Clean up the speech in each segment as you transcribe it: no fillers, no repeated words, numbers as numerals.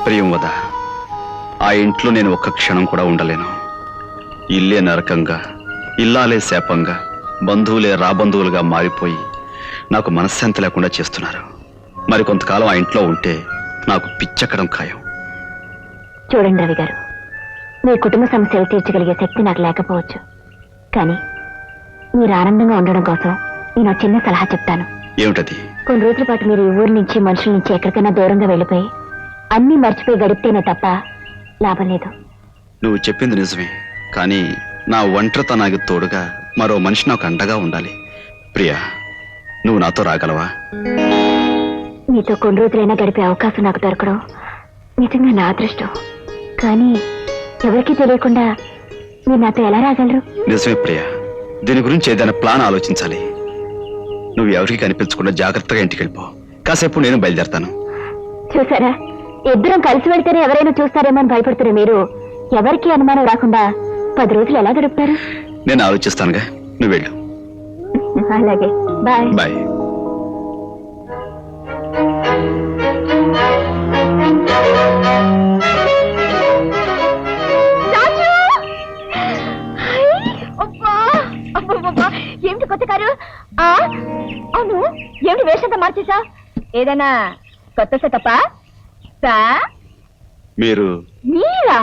ప్రియంవద, ఆ ఇంట్లో నేను ఒక్క క్షణం కూడా ఉండలేను. ఇల్లే నరకంగా, ఇల్లాలే శాపంగా, బంధువులే రాబంధువులుగా మారిపోయి నాకు మనశ్శాంతి లేకుండా చేస్తున్నారు. మరి కొంతకాలం ఆ ఇంట్లో ఉంటే నాకు పిచ్చెక్కడం ఖాయం. చూడండి రవి గారు, మీ కుటుంబ సమస్యలు తీర్చగలిగే శక్తి నాకు లేకపోవచ్చు, కానీ మీరు ఆనందంగా ఉండడం కోసం నేను చిన్న సలహా చెప్తాను. ఏమిటది? కొన్ని రోజుల పాటు మీరు ఈ ఊరి నుంచి, మనుషుల నుంచి ఎక్కడికైనా దూరంగా వెళ్ళిపోయి అన్నీ మర్చిపోయి గడిపితేనే తప్ప లాభం లేదు. నువ్వు చెప్పింది నిజమే, కానీ నా ఒంటరితనానికి తోడుగా మరో మనిషి నాకు అండగా ఉండాలి. ప్రియా, నువ్వు నాతో రాగలవా? మీతో కొన్ని రోజులైనా గడిపే అవకాశం నాకు దొరకడం నిజంగా నా అదృష్టం. కానీ ఎవరికీ తెలియకుండా మీరు నాతో ఎలా రాగలరు? నిజమే ప్రియా, దీని గురించి ఏదైనా ప్లాన్ ఆలోచించాలి. నువ్వు ఎవరికి కనిపించకుండా జాగ్రత్తగా ఇంటికి వెళ్ళిపో. కాసేపు నేను బయలుదేరతాను. చూసారా, ఇద్దరం కలిసి వెళ్తేనే ఎవరైనా చూస్తారేమో అని భయపడుతున్నారు మీరు. ఎవరికి అనుమానం రాకుండా 10 రోజులు ఎలా గడుపుతారు? నేను ఆలోచిస్తానుగా, నువ్వు వెళ్ళు. అలాగే, బాయ్ బాయ్. ఏమిటి కొత్త కారు? అవును, ఏమిటి వేషంతా మార్చేసా? ఏదైనా కొత్త సెటపా? మీరా?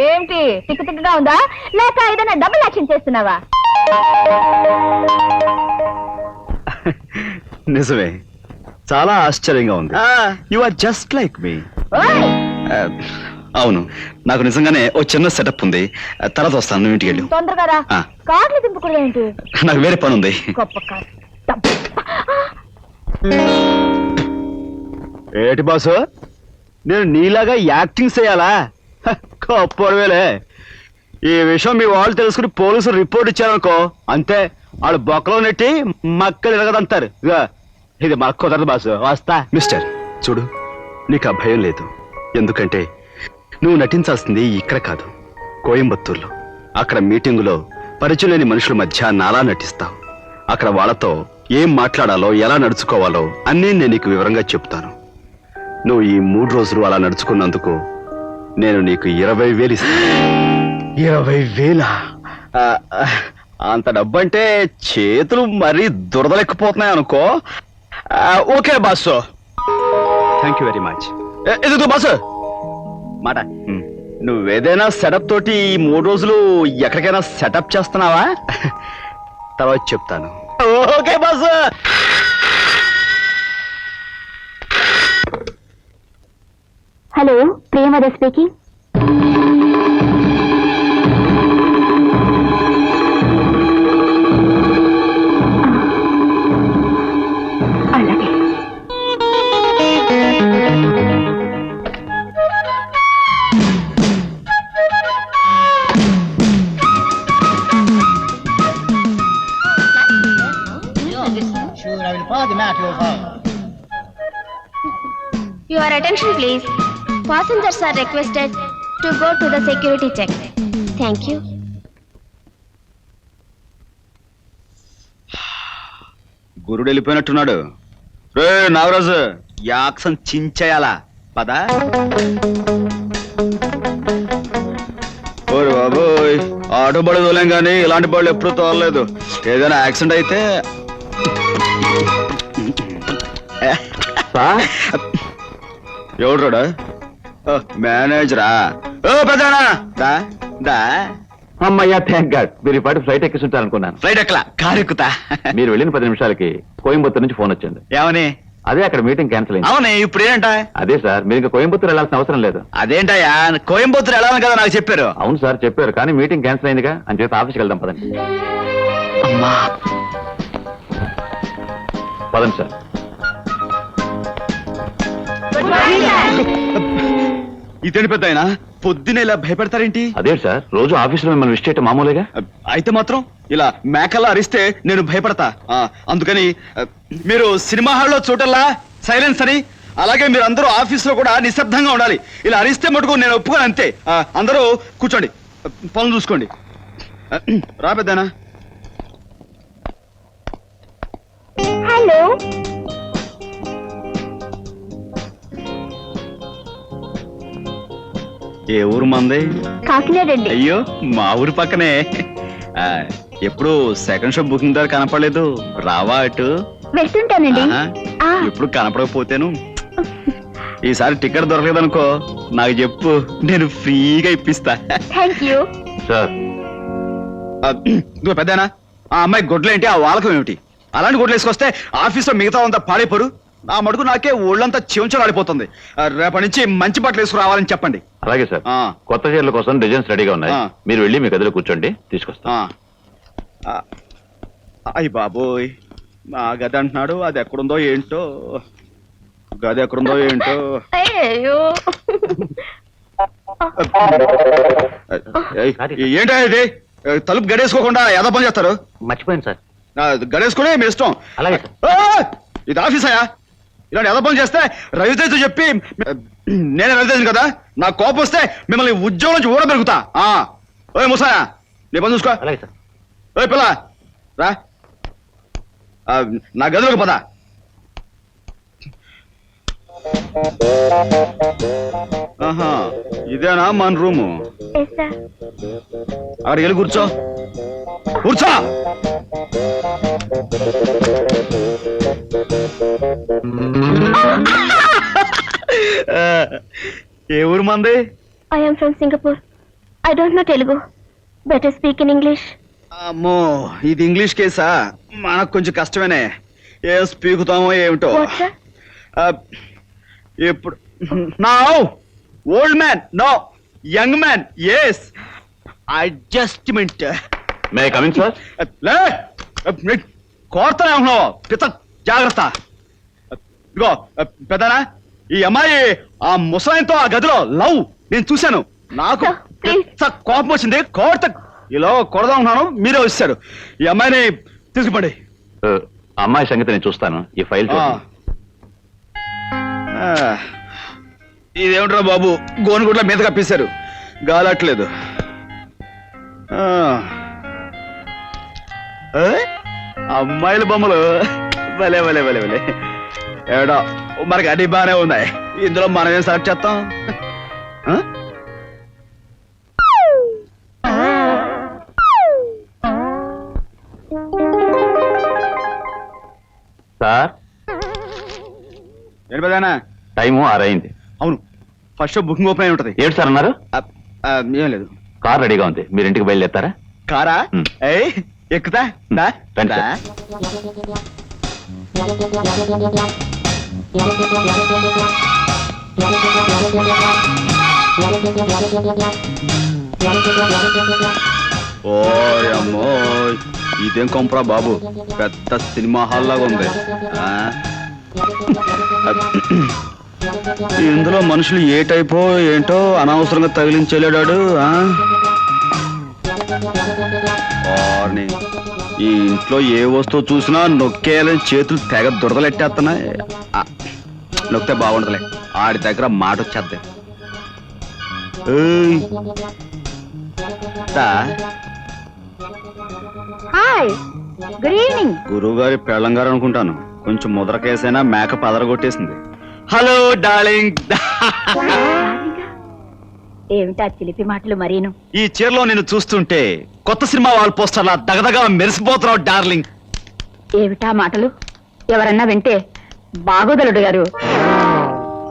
ఏమిటి తిక్కు తిక్కుగా ఉందా, లేక ఏదైనా డబుల్ యాక్షన్ చేస్తున్నావా? నిజమే, చాలా ఆశ్చర్యంగా ఉంది. యు ఆర్ జస్ట్ లైక్ మీ. అవును, నాకు నిజంగానే ఓ చిన్న సెటప్ ఉంది. తర్వాత వస్తాను, నువ్వు ఇంటికి వెళ్ళు. తొందరగా రా. కార్లు దింపుకోలేదు, నాకు వేరే పని ఉంది. గొప్ప కారు. ఏటి బాసు, నేను నీలాగా యాక్టింగ్ చేయాలా? గొప్పవేలే. ఈ విషయం మీ వాళ్ళు తెలుసుకుని పోలీసులు రిపోర్ట్ ఇచ్చారనుకో, అంతే, వాళ్ళు బొక్కలో నెట్టి మక్కలు ఎరగదంటారు. ఇది మాకు కుదరదు బాసు, వస్తా. మిస్టర్, చూడు, నీకు ఆ భయం లేదు. ఎందుకంటే నువ్వు నటించాల్సింది ఇక్కడ కాదు, కోయంబత్తూర్లో. అక్కడ మీటింగులో పరిచయం లేని మనుషుల మధ్య నాలా నటిస్తావు. అక్కడ వాళ్ళతో ఏం మాట్లాడాలో, ఎలా నడుచుకోవాలో అన్నీ నేను నీకు వివరంగా చెప్తాను. నువ్వు ఈ 3 రోజులు అలా నడుచుకున్నందుకు నేను నీకు 20,000 ఇస్తాను. 20,000? అంత డబ్బంటే చేతులు మరీ దురదలెక్కిపోతున్నాయి అనుకో. Okay boss, thank you very much. ఎదుగు బాసు మాట, నువ్వేదైనా సెటప్ తోటి ఈ 3 రోజులు ఎక్కడికైనా సెటప్ చేస్తున్నావా? తర్వాత చెప్తాను. Okay boss. Hello, Priyamada speaking. అలాగే. Your attention please. Passengers are requested to go to the security check. Thank you. గురుడు వెళ్ళిపోయినట్టున్నాడు. రే నాగరాజు, యాక్షన్ చించేయాలా? పద. ఓరే బాబోయ్, ఆటో బడి తోలేం కానీ ఇలాంటి బళ్ళు ఎప్పుడు తోలలేదు. ఏదైనా యాక్సిడెంట్ అయితే ఎవడు రాడా? మేనేజరా? ఓ పెద్దనా, దా దా. అమ్మయ్యా, థ్యాంక్ గాడ్. మీరు ఈ పాటి ఫ్లైట్ ఎక్కిస్తుంటారు అనుకున్నాను. ఫ్లైట్ ఎక్కలా, కారు ఎక్కుతా. మీరు వెళ్ళిన 10 నిమిషాలకి కోయంబత్తూర్ నుంచి ఫోన్ వచ్చింది. ఏమని? అదే అక్కడ మీటింగ్ క్యాన్సిల్ అయింది. అవునే, ఇప్పుడు ఏంట? అదే సార్, మీరు ఇంకా కోయంబత్తూర్ వెళ్ళాల్సిన అవసరం లేదు. అదేంటయ్యా, కోయంబత్తూర్ వెళ్ళాలని కదా నాకు చెప్పారు. అవును సార్ చెప్పారు, కానీ మీటింగ్ క్యాన్సిల్ అయిందిగా, అని చెప్పి ఆఫీస్కి వెళ్దాం పదండి. అమ్మా, పదండి సార్. ఇతని పెద్ద ఆయన పొద్దునే ఇలా భయపెడతారేంటి? అదే సార్, రోజు ఆఫీసులో మిమ్మల్ని విష్ చేయటం మామూలుగా. అయితే మాత్రం ఇలా మేకల్లా అరిస్తే నేను భయపడతా. అందుకని మీరు సినిమా హాల్లో చూడల్లా సైలెన్స్ అని, అలాగే మీరు అందరూ ఆఫీసులో కూడా నిశ్శబ్దంగా ఉండాలి. ఇలా అరిస్తే మటుకు నేను ఒప్పుకోను, అంతే. అందరూ కూర్చోండి, పనులు చూసుకోండి. రా పెద్దనా. హలో, ఏ ఊరు మంది? కాకినాడండి. అయ్యో మా ఊరి పక్కనే. ఆ, ఎప్పుడు సెకండ్ షో బుకింగ్ ద్వారా కనపడలేదు, రావా అటు? వెళ్తుంటానండి. ఆహా, ఆ. ఎప్పుడు కనపడకపోతేను. ఈసారి టికెట్ దొరకలేదనుకో నాకు చెప్పు, నేను ఫ్రీగా ఇప్పిస్తా. Thank you. సార్ ఇదిగో పెద్దనా, ఆ అమ్మాయి గొడ్లేంటి, ఆ వాలకం ఏమిటి? అలాంటి గొడ్లు వేసుకొస్తే ఆఫీస్లో మిగతా అంతా పాడైపోరు. ఆ మడుగు నాకే ఒళ్ళంతా చెంచలాడిపోతుంది. రేపటి నుంచి మంచి బట్టలు వేసుకురావాలని చెప్పండి. అలాగే సార్. ఆ. కొత్త చీరల కోసం డిజైన్స్ రెడీగా ఉన్నాయి. ఆ. మీరు వెళ్ళి మీ గదిలో కూర్చోండి, తీసుకొస్తా. అయ్యి బాబోయ్, మా గది అంటున్నాడు, అది ఎక్కడుందో ఏంటో. గది ఎక్కడుందో ఏంటో. అయ్యో. ఏంటో ఇది, తలుపు గడేసుకోకుండా ఏదో పని చేస్తారు. మర్చిపోయాను సార్. గడేసుకుని మీ ఇష్టం. అలాగే ఇది ఆఫీస్ అయ్యా, ఇలాంటి ఏదో పని చేస్తే రవితేజ చెప్పి, నేనే రవితేజను కదా, నాకు కోపం వస్తే మిమ్మల్ని ఉద్యోగం నుంచి ఊడబెరుగుతా. ఓయ్ ముసాయా, నీ పని చూసుకో. అలాగే సార్. ఓయ్ పిల్ల రా, నా గదిలోకి పద. ఆహా, ఇదేనా మన రూము? Yes sir. అక్కడికి వెళ్ళి కూర్చో, కూర్చో. ఏ ఊరు మంది? I am from Singapore. I don't know Telugu. Better speak in English. అమ్మో, ఇది ఇంగ్లీష్ కేసా? మనకు కొంచెం కష్టమేనే. ఏం స్పీకుతామో ఏమిటో. What sir? ఇప్పుడు now old man, no young man. Yes, adjustment. May coming sir. కోరుతానే ఉన్నావు పిత, జాగ్రత్త. ఇదిగో పెద్దనా, ఈ అమ్మాయి ఆ ముసలాయంతో ఆ గదిలో లవ్ నేను చూశాను. నాకు Sir, please. పిచ్చ కోపం వచ్చింది. కోర్త ఇలా కొడదా ఉన్నాను, మీరే వచ్చారు. ఈ అమ్మాయిని తీసుకుపండి. అమ్మాయి సంగతి నేను చూస్తాను. ఈ ఫైల్ చూడండి. ఇదేమిట్రా బాబు, గోనుగుడ్ల మీద కప్పేశారు, గాలట్లేదు. అమ్మాయిల బొమ్మలు భలే భలే భలే భలే. ఏడో మనకి అన్ని బాగానే ఉన్నాయి, ఇందులో మనం ఏం సెలెక్ట్ చేస్తాం? సార్ ఏంటి పెదానా? టైము 6 అయింది. అవును, ఫస్ట్ షో బుకింగ్ ఓపెన్ అయి ఉంటది. ఏడు సార్ అన్నారు? ఏం లేదు. కార్ రెడీగా ఉంది, మీరు ఇంటికి బయలుదేరతారా? కారా? ఏయ్ ఎక్కుతా. దా, రండి దా. సార్. ఓయమ్మో, ఇదేం కొంపరా బాబు, పెద్ద సినిమా హాల్ లాగా ఉంది. ఇందులో మనుషులు ఏ టైపో ఏంటో అనవసరంగా తగిలించేలేడాడు. ఈ ఇంట్లో ఏ వస్తువు చూసినా నొక్కేయాలని చేతులు తెగ దురదలెట్టేస్తున్నాయి. నొక్కితే బాగుండదులే, ఆడి దగ్గర మాట వచ్చేద్ది. Hi, good evening. గురువు గారి పెళ్ళంగారు అనుకుంటాను, కొంచెం ముద్ర కేసైనా మేక పదరగొట్టేసింది. Hello darling. ఏమిటా చిలిపి మాటలు మరీను? ఈ చీరలో నేను చూస్తుంటే కొత్త సినిమా వాల్ పోస్టర్లా దగదగా మెరిసిపోతున్నావు డార్లింగ్. ఏమిటా మాటలు? ఎవరన్నా వింటే బాగోదలుడు గారు.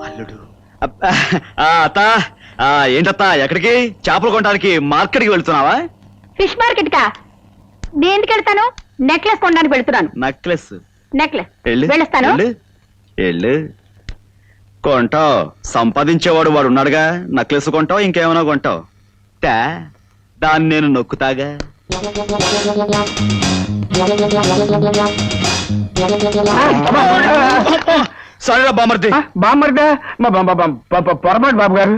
అల్లుడు. అత్త, ఏంటత్తా ఎక్కడికి? చేపలు కొనడానికి మార్కెట్కి వెళ్తున్నావా? ఫిష్ మార్కెట్ కా? దేనికి వెళ్తాను? నెక్లెస్ కొనడానికి వెళ్తున్నాను. నెక్లెస్? నెక్లెస్ వెళ్ళు, వెళ్ళొస్తాను. వెళ్ళు, వెళ్ళు. కొంటావు, సంపాదించేవాడు వాడు ఉన్నాడుగా. నెక్లెస్ కొంటావు, ఇంకేమైనా కొంటావు. దాన్ని నేను నొక్కుతాగా. సరేరా బామర్ది. బామ్మర్దా? పొరపాటు బాబు గారు.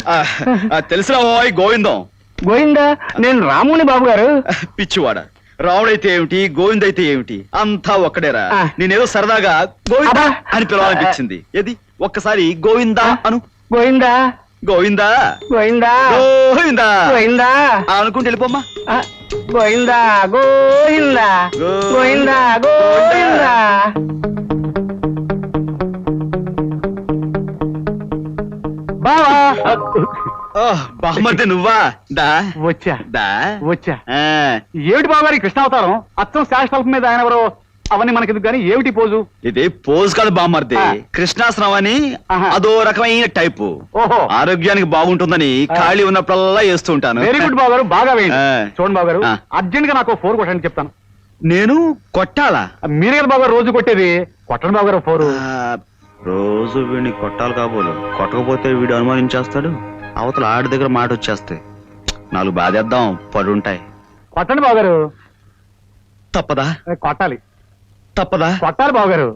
తెలిసిన ఓయ్ గోవిందం. గోయిందా? నేను రాముని బాబు గారు. పిచ్చివాడ, రావుడైతే ఏమిటి, గోవిందైతే ఏమిటి, అంతా ఒక్కడేరా. ఆ. నేనేదో సరదాగా గోవిందా అబ్బా. అని పిలవాలనిపించింది. ఏది ఒక్కసారి గోవిందా అను. గోయిందా? గోవిందా, గోయిందా? గోవిందా గోయిందా? అనుకుంటే వెళ్ళిపోమ్మా. ఆ, గోయిందా గోయిందా గోయిందా గోయిందా. బావా బామ్మర్ది నువ్వా దా వచ్చా దా వచ్చా ఆ, ఏమిటి బాబు గారు ఈ కృష్ణావతారం అచ్చం శాశ్వత మీద ఆయన ఎవరో అవన్నీ మనకెందుకు కానీ ఏమిటి పోజు ఇది పోజ్ కాదు బామ్మర్ది ఆ. కృష్ణాసనం అని ఆహా. అదో రకమైన టైపు ఓహో ఆరోగ్యానికి బాగుంటుందని ఆ. ఖాళీ ఉన్నప్పుడల్లా వేస్తూ ఉంటాను వెరీ గుడ్ బాబు గారు బాగా వేయండి ఆ. చూడండి బాబు గారు ఆ. అర్జెంట్ గా నాకు 4 కొట్టండి చెప్తాను నేను కొట్టాలా మీరే కదా బాబు గారు రోజు కొట్టేది కొట్టండి బాబు గారు 4 ఆ, రోజు వీడిని కొట్టాలి కాబోలు కొట్టకపోతే వీడు అనుమానించేస్తాడు అవతల ఆడి దగ్గర మాట వచ్చేస్తాయి 4 బాధేద్దాం పడుంటాయి కొట్టండి బాబు గారు తప్పదా కొట్టాలి తప్పదా కొట్టాలి బాబు గారు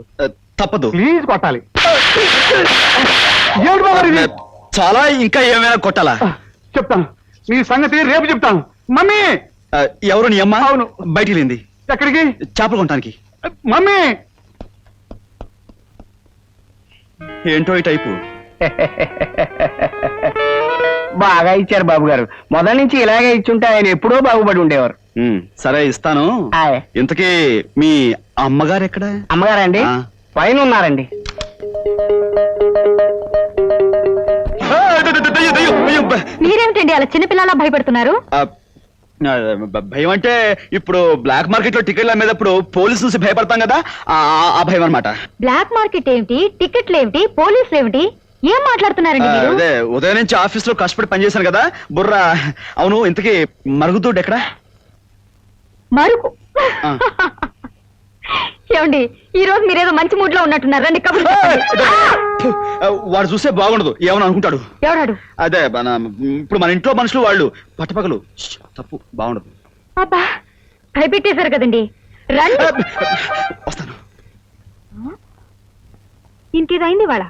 తప్పదు ప్లీజ్ కొట్టాలి ఏమిటి బాబు గారు ఇది? చాలా ఇంకా ఏమైనా కొట్టాలా చెప్తాను మీ సంగతి రేపు చెప్తాను మమ్మీ ఆ, ఎవరు నీ అమ్మ అవును. బయటికి వెళ్ళింది ఎక్కడికి చేపలు కొనటానికి మమ్మీ ఏంటో ఈ టైపు బాగా ఇచ్చారు బాబు గారు మొదటి నుంచి ఇలాగే ఇచ్చుంటే ఆయన ఎప్పుడో బాగుపడి ఉండేవారు సరే ఇస్తాను ఆయ్. ఇంతకీ మీ అమ్మగారు ఎక్కడ అమ్మగారండి ఆ. పైన ఉన్నారండి ఆ, దయ్యం, దయ్యం, దయ్యం, బ- మీరేమిటండి అలా చిన్నపిల్లలా భయపడుతున్నారు ఆ, ఆ, భయం అంటే ఇప్పుడు బ్లాక్ మార్కెట్ లో టికెట్లు అమ్మేటప్పుడు పోలీసు నుంచి భయపడతాం కదా ఆ భయం అనమాట బ్లాక్ మార్కెట్ ఏమిటి టికెట్లు ఏమిటి పోలీసులు ఏమిటి ఏం మాట్లాడుతున్నారండి మీరు అదే ఉదయం నుంచి ఆఫీస్ లో కష్టపడి పనిచేశాను కదా బుర్ర అవును ఇంతకీ మరుగుదొడ్డు ఎక్కడ మరుపు ఆ. ఏమండి ఈ రోజు మీరేదో మంచి మూడ్ లో ఉన్నట్టున్నారు రండి కబుర్లు చెప్పండి. వాడు చూస్తే బాగుండదు ఏమని అనుకుంటాడు ఎవడాడు అదే ఇప్పుడు మన ఇంట్లో మనుషులు వాళ్ళు పట్టపగలు తప్పు బాగుండదు అబ్బా భయపెట్టేశారు కదండి రండి వస్తాను ఇంకేదైంది వాళ్ళ